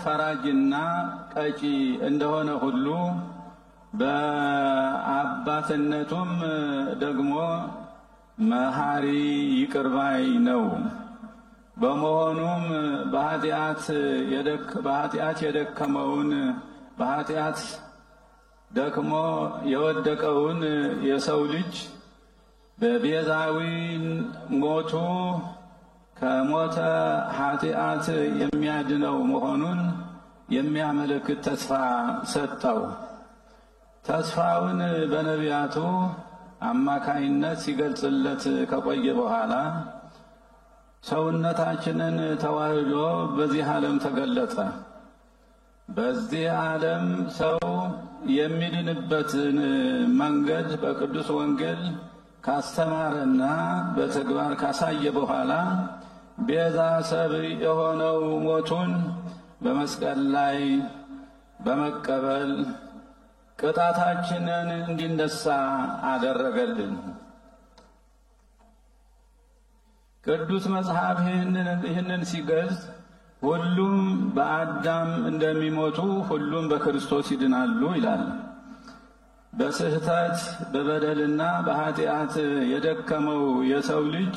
ፈራጅና ቀጪ እንደሆነ ሁሉ በአባትነቱም ደግሞ መሐሪ ይቅርባይ ነው። በመሆኑም በኃጢአት የደከመውን በኃጢአት ደክሞ የወደቀውን የሰው ልጅ በቤዛዊ ሞቱ ከሞተ ኃጢአት የሚያድነው መሆኑን የሚያመለክት ተስፋ ሰጠው። ተስፋውን በነቢያቱ አማካይነት ሲገልጽለት ከቆየ በኋላ ሰውነታችንን ተዋህዶ በዚህ ዓለም ተገለጠ። በዚህ ዓለም ሰው የሚድንበትን መንገድ በቅዱስ ወንጌል ካስተማረና በተግባር ካሳየ በኋላ ቤዛ ሰብእ የሆነው ሞቱን በመስቀል ላይ በመቀበል ቅጣታችንን እንዲነሳ አደረገልን። ቅዱስ መጽሐፍ ይህንን ሲገልጽ ሁሉም በአዳም እንደሚሞቱ ሁሉም በክርስቶስ ይድናሉ ይላል። በስህተት በበደልና በኃጢአት የደከመው የሰው ልጅ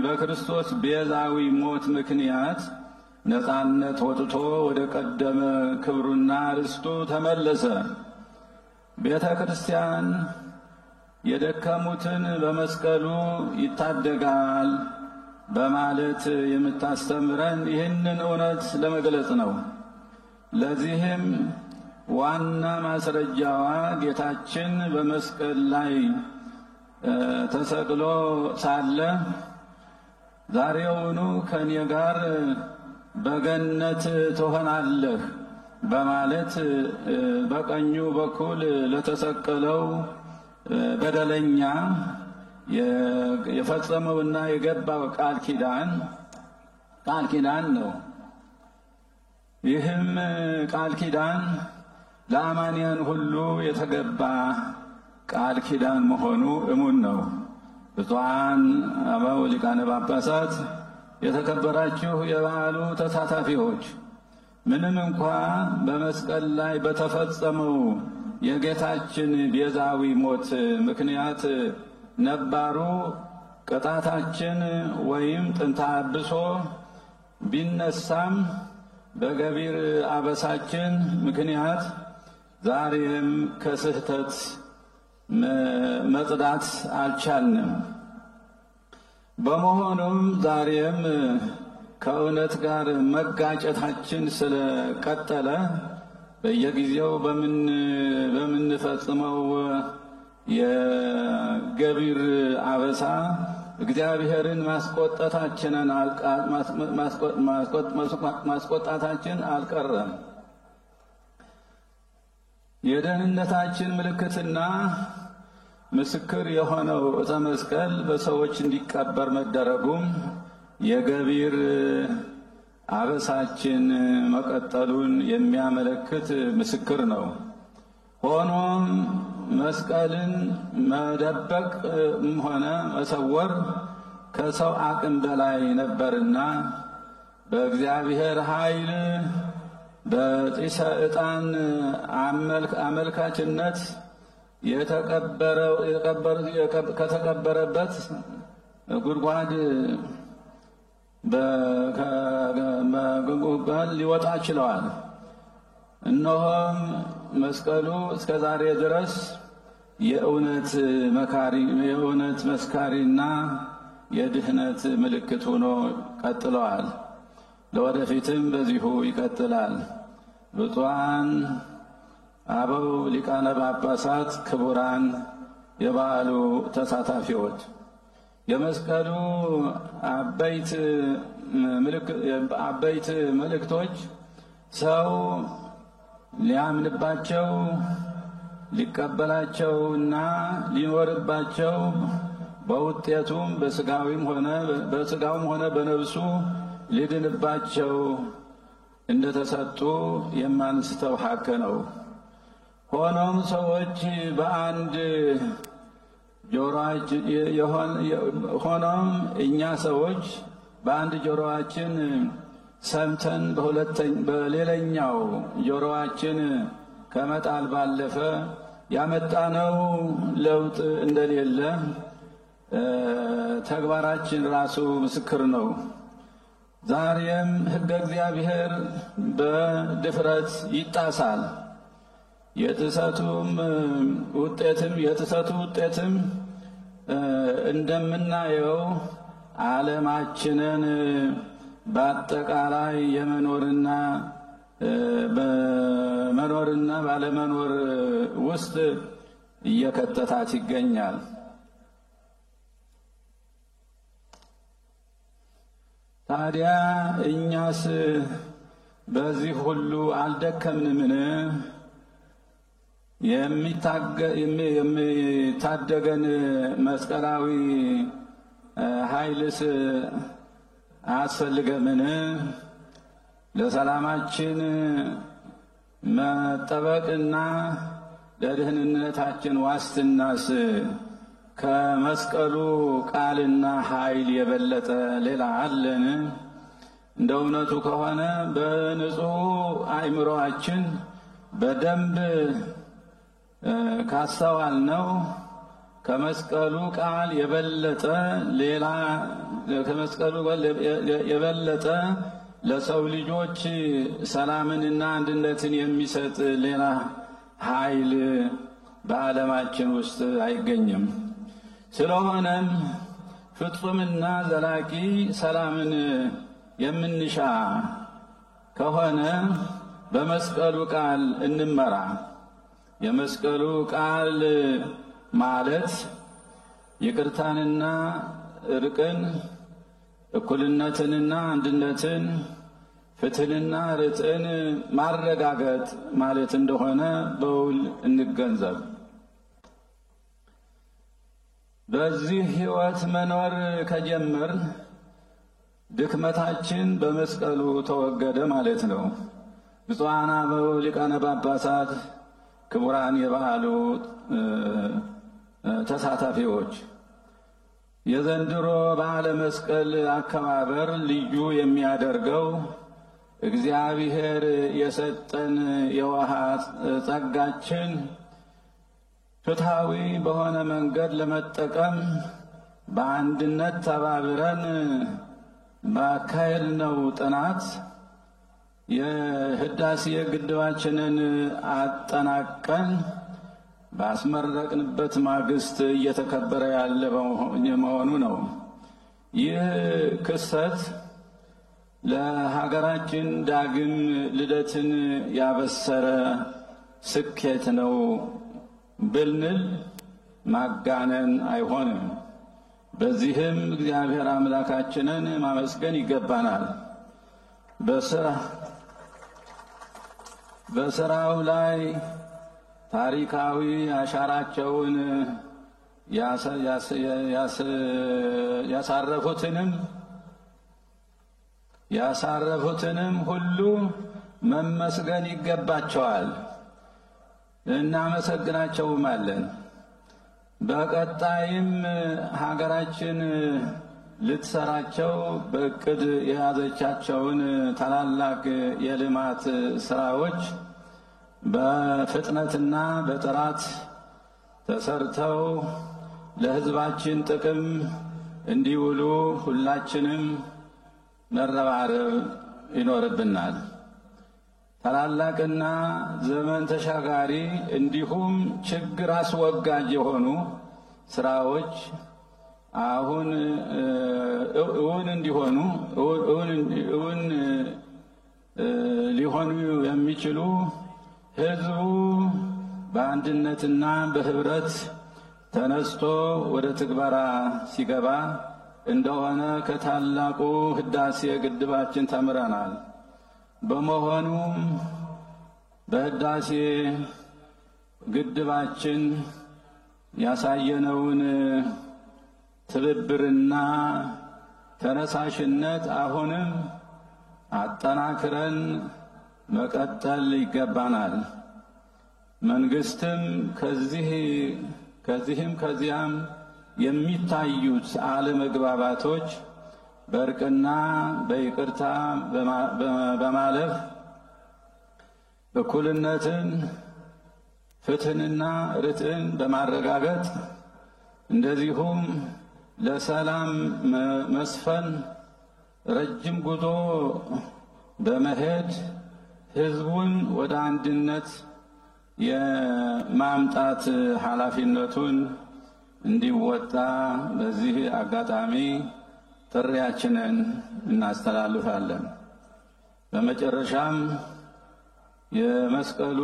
በክርስቶስ ቤዛዊ ሞት ምክንያት ነፃነት ወጥቶ ወደ ቀደመ ክብሩና ርስቱ ተመለሰ። ቤተ ክርስቲያን የደከሙትን በመስቀሉ ይታደጋል በማለት የምታስተምረን ይህንን እውነት ለመግለጽ ነው። ለዚህም ዋና ማስረጃዋ ጌታችን በመስቀል ላይ ተሰቅሎ ሳለ ዛሬውኑ ከኔ ጋር በገነት ትሆናለህ በማለት በቀኙ በኩል ለተሰቀለው በደለኛ የፈጸመውና የገባው ቃል ኪዳን ነው። ይህም ቃል ኪዳን ለአማንያን ሁሉ የተገባ ቃል ኪዳን መሆኑ እሙን ነው። ብፁዓን አበው ሊቃነ ጳጳሳት፣ የተከበራችሁ የበዓሉ ተሳታፊዎች፣ ምንም እንኳ በመስቀል ላይ በተፈጸመው የጌታችን ቤዛዊ ሞት ምክንያት ነባሩ ቅጣታችን ወይም ጥንተ አብሶ ቢነሳም በገቢር አበሳችን ምክንያት ዛሬም ከስህተት መጽዳት አልቻልንም። በመሆኑም ዛሬም ከእውነት ጋር መጋጨታችን ስለቀጠለ በየጊዜው በምንፈጽመው የገቢር አበሳ እግዚአብሔርን ማስቆጣታችን አልቀረም። የደህንነታችን ምልክትና ምስክር የሆነው ዕፀ መስቀል በሰዎች እንዲቀበር መደረጉም የገቢር አበሳችን መቀጠሉን የሚያመለክት ምስክር ነው። ሆኖም መስቀልን መደበቅም ሆነ መሰወር ከሰው አቅም በላይ ነበርና በእግዚአብሔር ኃይል በጢሰ ዕጣን አመልካችነት ከተቀበረበት ጉድጓድ ሊወጣ ችለዋል። እነሆም መስቀሉ እስከ ዛሬ ድረስ የእውነት መስካሪና የድህነት ምልክት ሆኖ ቀጥለዋል። ለወደፊትም በዚሁ ይቀጥላል። ብፁዓን አበው ሊቃነ ጳጳሳት፣ ክቡራን የበዓሉ ተሳታፊዎች፣ የመስቀሉ አበይት ምልክቶች ሰው ሊያምንባቸው ሊቀበላቸውና ሊኖርባቸው በውጤቱም በስጋውም ሆነ በነፍሱ ሊድንባቸው እንደተሰጡ የማንስተው ሐቅ ነው። ሆኖም ሰዎች እኛ ሰዎች በአንድ ጆሮአችን ሰምተን በሌላኛው ጆሮአችን ከመጣል ባለፈ ያመጣነው ለውጥ እንደሌለ ተግባራችን ራሱ ምስክር ነው። ዛሬም ሕገ እግዚአብሔር በድፍረት ይጣሳል። የጥሰቱ ውጤትም እንደምናየው ዓለማችንን በአጠቃላይ የመኖርና ባለመኖር ውስጥ እየከተታት ይገኛል። ታዲያ እኛስ በዚህ ሁሉ አልደከምንምን? የሚታደገን መስቀላዊ ኃይልስ አያስፈልገምን? ለሰላማችን መጠበቅና ለደህንነታችን ዋስትናስ ከመስቀሉ ቃልና ኃይል የበለጠ ሌላ አለን? እንደ እውነቱ ከሆነ በንጹሕ አእምሮአችን በደንብ ካስተዋልነው ከመስቀሉ ቃል የበለጠ ለሰው ልጆች ሰላምንና አንድነትን የሚሰጥ ሌላ ኃይል በዓለማችን ውስጥ አይገኝም። ስለሆነም ፍጹምና ዘላቂ ሰላምን የምንሻ ከሆነ በመስቀሉ ቃል እንመራ። የመስቀሉ ቃል ማለት ይቅርታንና እርቅን፣ እኩልነትንና አንድነትን፣ ፍትህንና ርትዕን ማረጋገጥ ማለት እንደሆነ በውል እንገንዘብ። በዚህ ሕይወት መኖር ከጀመር ድክመታችን በመስቀሉ ተወገደ ማለት ነው። ብፁዓን አበው ሊቃነ ጳጳሳት፣ ክቡራን የበዓሉ ተሳታፊዎች፣ የዘንድሮ በዓለ መስቀል አከባበር ልዩ የሚያደርገው እግዚአብሔር የሰጠን የውሃ ጸጋችን ፍትሐዊ በሆነ መንገድ ለመጠቀም በአንድነት ተባብረን ባካሄድነው ጥናት የህዳሴ ግድባችንን አጠናቀን ባስመረቅንበት ማግስት እየተከበረ ያለ መሆኑ ነው። ይህ ክስተት ለሀገራችን ዳግም ልደትን ያበሰረ ስኬት ነው ብንል ማጋነን አይሆንም። በዚህም እግዚአብሔር አምላካችንን ማመስገን ይገባናል። በስራው ላይ ታሪካዊ አሻራቸውን ያሳረፉትንም ሁሉ መመስገን ይገባቸዋል። እናመሰግናቸውማለን። በቀጣይም ሀገራችን ልትሰራቸው በእቅድ የያዘቻቸውን ታላላቅ የልማት ስራዎች በፍጥነትና በጥራት ተሰርተው ለሕዝባችን ጥቅም እንዲውሉ ሁላችንም መረባረብ ይኖርብናል። ታላላቅና ዘመን ተሻጋሪ እንዲሁም ችግር አስወጋጅ የሆኑ ስራዎች አሁን ሊሆኑ የሚችሉ ሕዝቡ በአንድነትና በህብረት ተነስቶ ወደ ትግበራ ሲገባ እንደሆነ ከታላቁ ህዳሴ ግድባችን ተምረናል። በመሆኑም በህዳሴ ግድባችን ያሳየነውን ትብብርና ተነሳሽነት አሁንም አጠናክረን መቀጠል ይገባናል። መንግስትም ከዚህም ከዚያም የሚታዩት አለመግባባቶች በእርቅና በይቅርታ በማለፍ እኩልነትን፣ ፍትህንና ርትዕን በማረጋገጥ እንደዚሁም ለሰላም መስፈን ረጅም ጉዞ በመሄድ ህዝቡን ወደ አንድነት የማምጣት ኃላፊነቱን እንዲወጣ በዚህ አጋጣሚ ጥሪያችንን እናስተላልፋለን። በመጨረሻም የመስቀሉ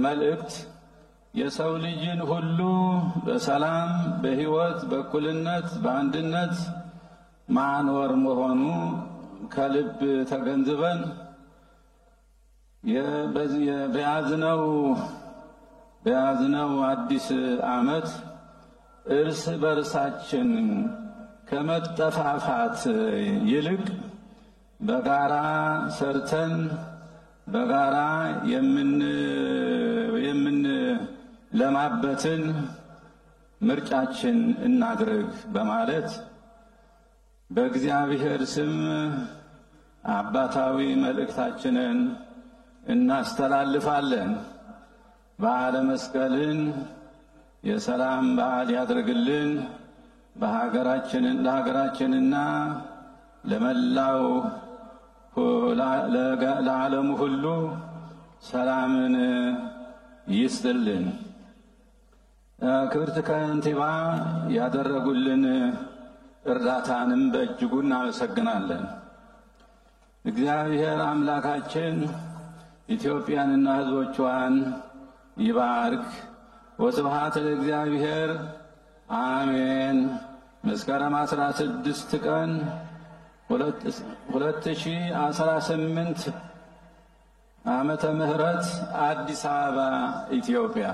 መልእክት የሰው ልጅን ሁሉ በሰላም፣ በህይወት፣ በእኩልነት፣ በአንድነት ማኖር መሆኑ ከልብ ተገንዝበን በያዝነው አዲስ ዓመት እርስ በርሳችን ከመጠፋፋት ይልቅ በጋራ ሰርተን በጋራ የምንለማበትን ምርጫችን እናድርግ በማለት በእግዚአብሔር ስም አባታዊ መልእክታችንን እናስተላልፋለን። በዓለ መስቀልን የሰላም በዓል ያድርግልን። ለሀገራችንና ለመላው ለዓለሙ ሁሉ ሰላምን ይስጥልን። ክብርት ከንቲባ ያደረጉልን እርዳታንም በእጅጉ እናመሰግናለን። እግዚአብሔር አምላካችን ኢትዮጵያንና ሕዝቦቿን ይባርክ። ወስብሐት ለእግዚአብሔር አሜን። መስከረም 16 ቀን 2018 ዓመተ ምህረት አዲስ አበባ ኢትዮጵያ